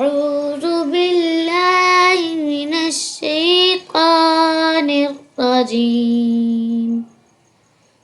أعوذ بالله من الشيطان الرجيم.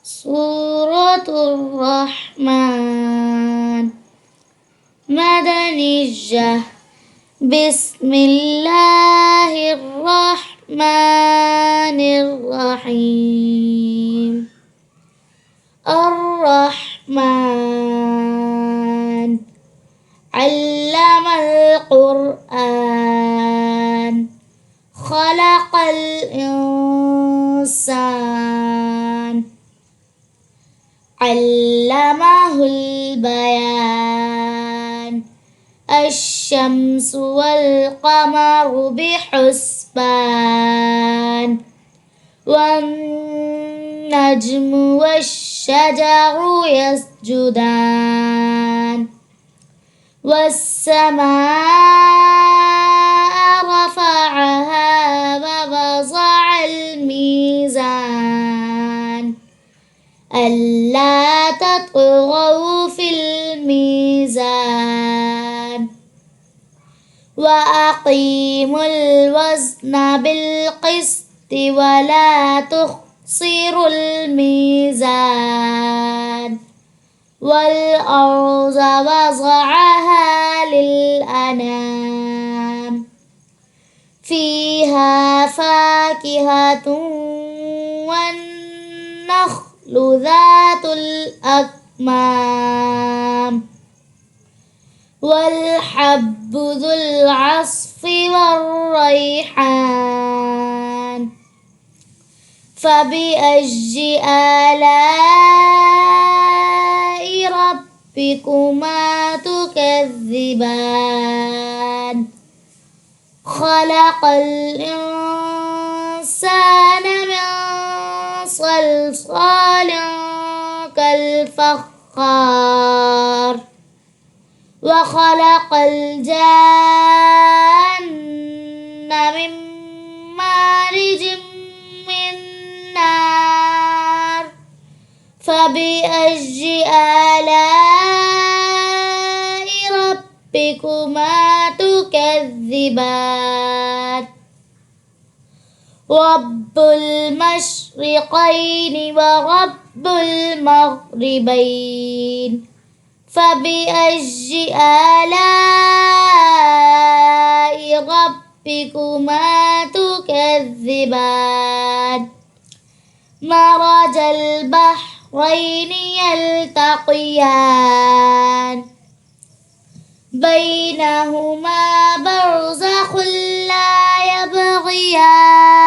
سورة الرحمن مدنية. بسم الله الرحمن الرحيم. الرحمن علم القرآن خلق الإنسان علمه البيان. الشمس والقمر بحسبان والنجم والشجر يسجدان والسماء رفعها ووضع الميزان ألا تطغوا في الميزان وأقيموا الوزن بالقسط ولا تخسروا الميزان والأرض وضعها للأنام فيها فاكهة والنخل ذات الأكمام والحب ذو العصف والريحان. فبأي آلاء ربكما تكذبان. خلق الإنسان من صلصال كالفخار وخلق الجان من مارج من نار. فبأي آلاء ربكما تكذبان. رب المشرقين ورب المغربين. فبأي آلاء ربكما تكذبان. مرج البحرين يلتقيان بينهما برزخ لا يبغيان.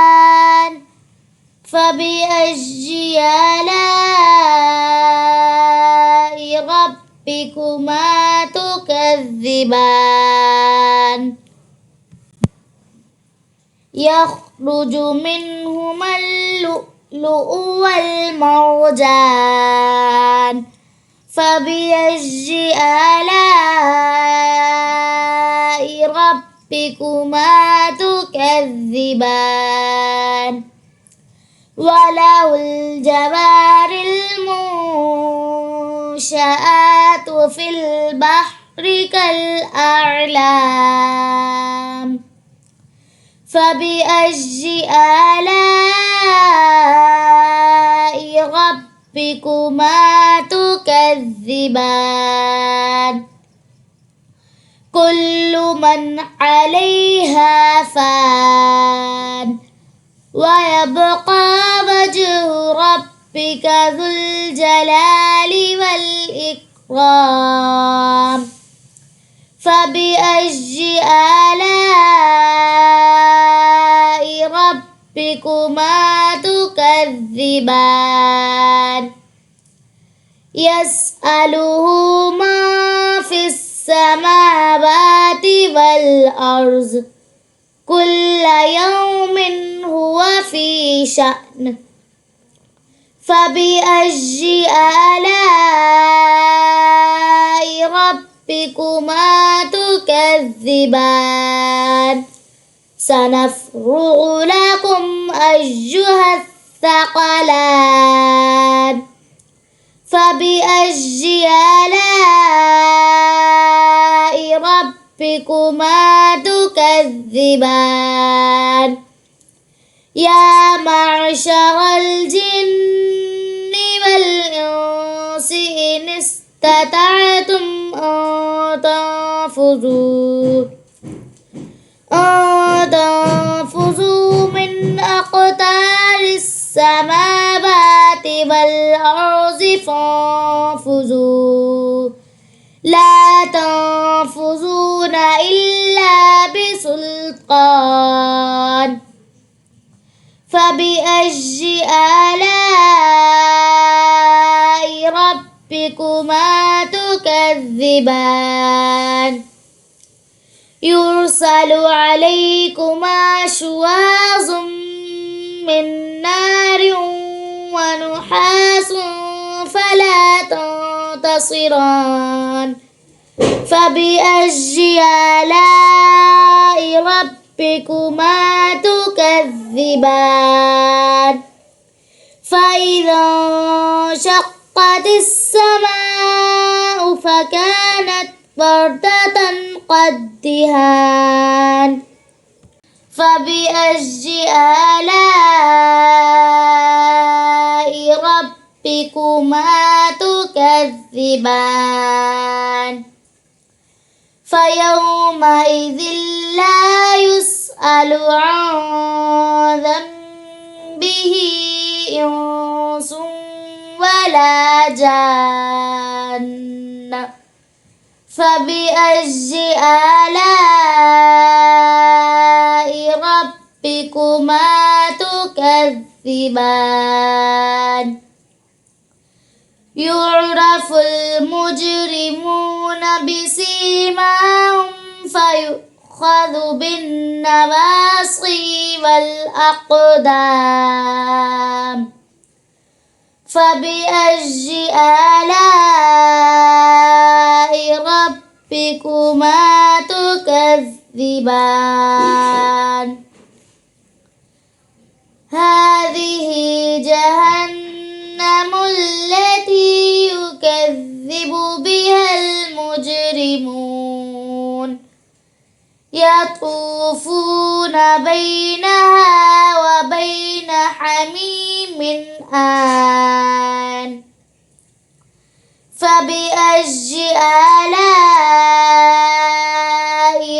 فبأي آلاء ربكما تكذبان. يخرج منهما اللؤلؤ والمرجان. فبأي آلاء ربكما تكذبان. وله الجوار المنشآت في البحر كالأعلام. فبأي آلاء ربكما تكذبان. كل من عليها فان ويبقى وجه ربك ذو الجلال والإكرام. فبأي آلاء ربكما تكذبان. يسأله من في السماوات والأرض كل يوم هو في شأن. فبأي آلاء ربكما تكذبان. سنفرغ لكم أيها الثقلان. فبأي آلاء ربكما تكذبان يا معشر الجن والإنس إن استطعتم أن تنفذوا من أقطار السماوات والأرض فانفذوا لا تنفذون إلا بسلطان فبأي آلاء ربكما تكذبان يرسل عليكما شواظ من نار ونحاس فلا تنتصران فبأي آلاء ربكما تكذبان فإذا انشقت السماء فكانت وردة كالدهان فبأي آلاء ربكما تكذبان فيومئذ لا يسأل عن ذنبه إنس ولا جان فبأي آلاء ربكما تكذبان يعرف المجرمون بسيماهم فيؤخذ بالنواصي والأقدام فبأي آلاء ربكما تكذبان هذه جهنم التي يكذب بها المجرمون يطوفون بينها وبين حميم آن فبأي آلاء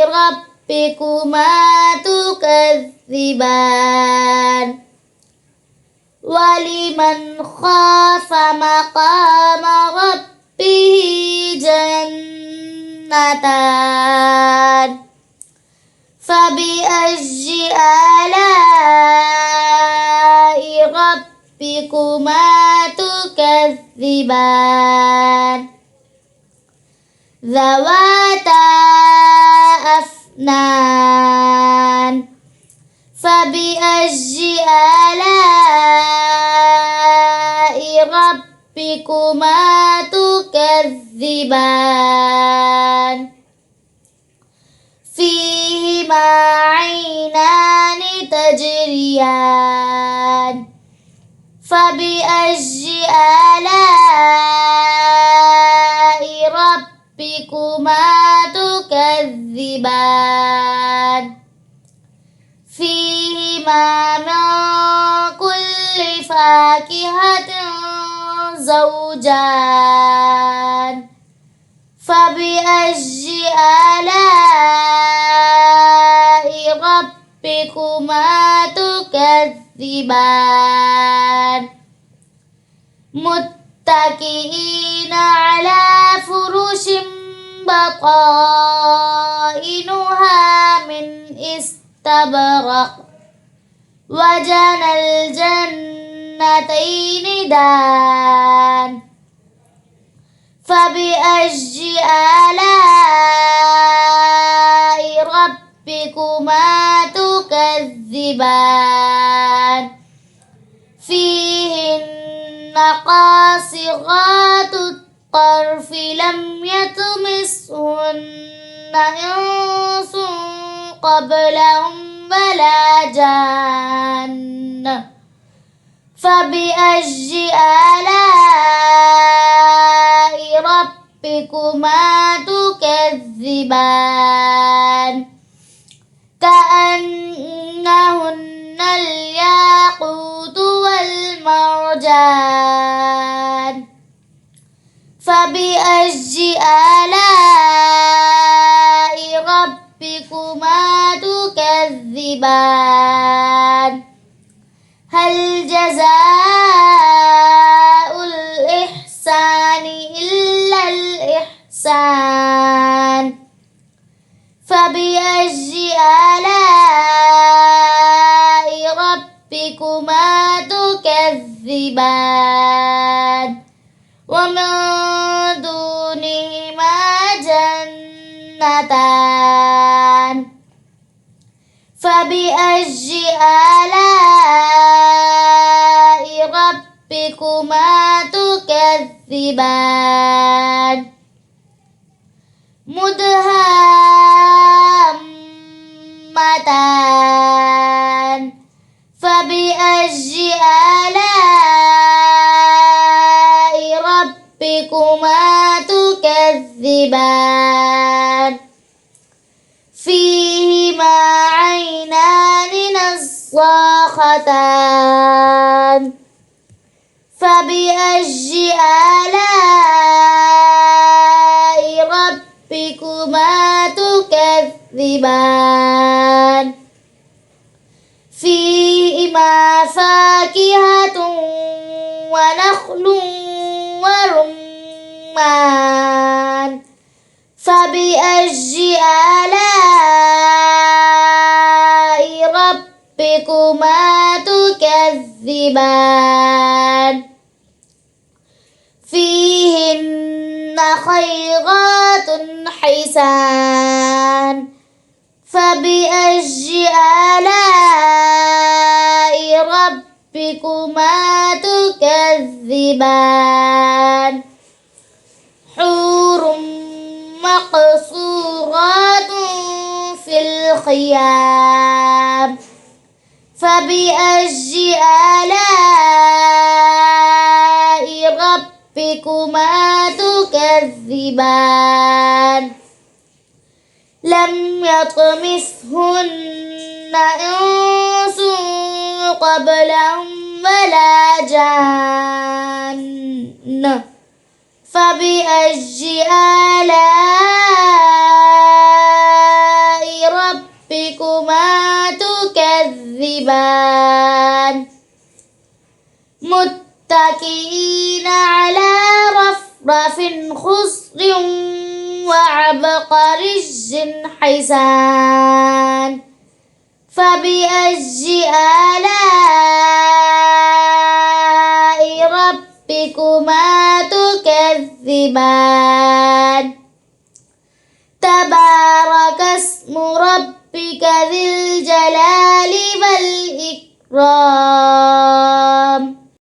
ربكما تكذبان ولمن خاف مقام ربه جنتان فبأي آلاء ربكما تكذبان ذواتا أفنان فبأي آلاء ربكما تكذبان فيهما عينان تجريان فبأي آلاء ربكما تكذبان فيهما من كل فاكهة زوجان فبأي آلاء ربكما تكذبان متكئين على فرش بطائنها من استبرق وجنى الجنتين دان فبأي آلاء ربكما تكذبان فيهن قاصرات الطرف لم يطمسهن إنس قبلهم ولا جان فبأي آلاء ربكما تكذبان كأنهن الياقوت والمرجان فبأي آلاء ربكما تكذبان هل جزاء الإحسان إلا الإحسان فبأي آلاء ربكما تكذبان ومن دونهما جنتان فبأي آلاء ربكما تكذبان مدهامتان فبأي آلاء ربكما تكذبان فيهما عينان نضاختان فبأي آلاء ربكما تكذبان فيهما فاكهة ونخل ورمان فبأي آلاء ربكما تكذبان فيهن خيرات حسان فبأي آلاء ربكما تكذبان حور مقصورات في الخيام فبأي آلاء ربكما تكذبان لم يطمثهن إنس قبلهم ولا جان فبأي آلاء ربكما تكذبان متكئين على رفرف خضر وعبقري حسان فبأي آلاء ربكما تكذبان تبارك اسم ربك ذي الجلال والإكرام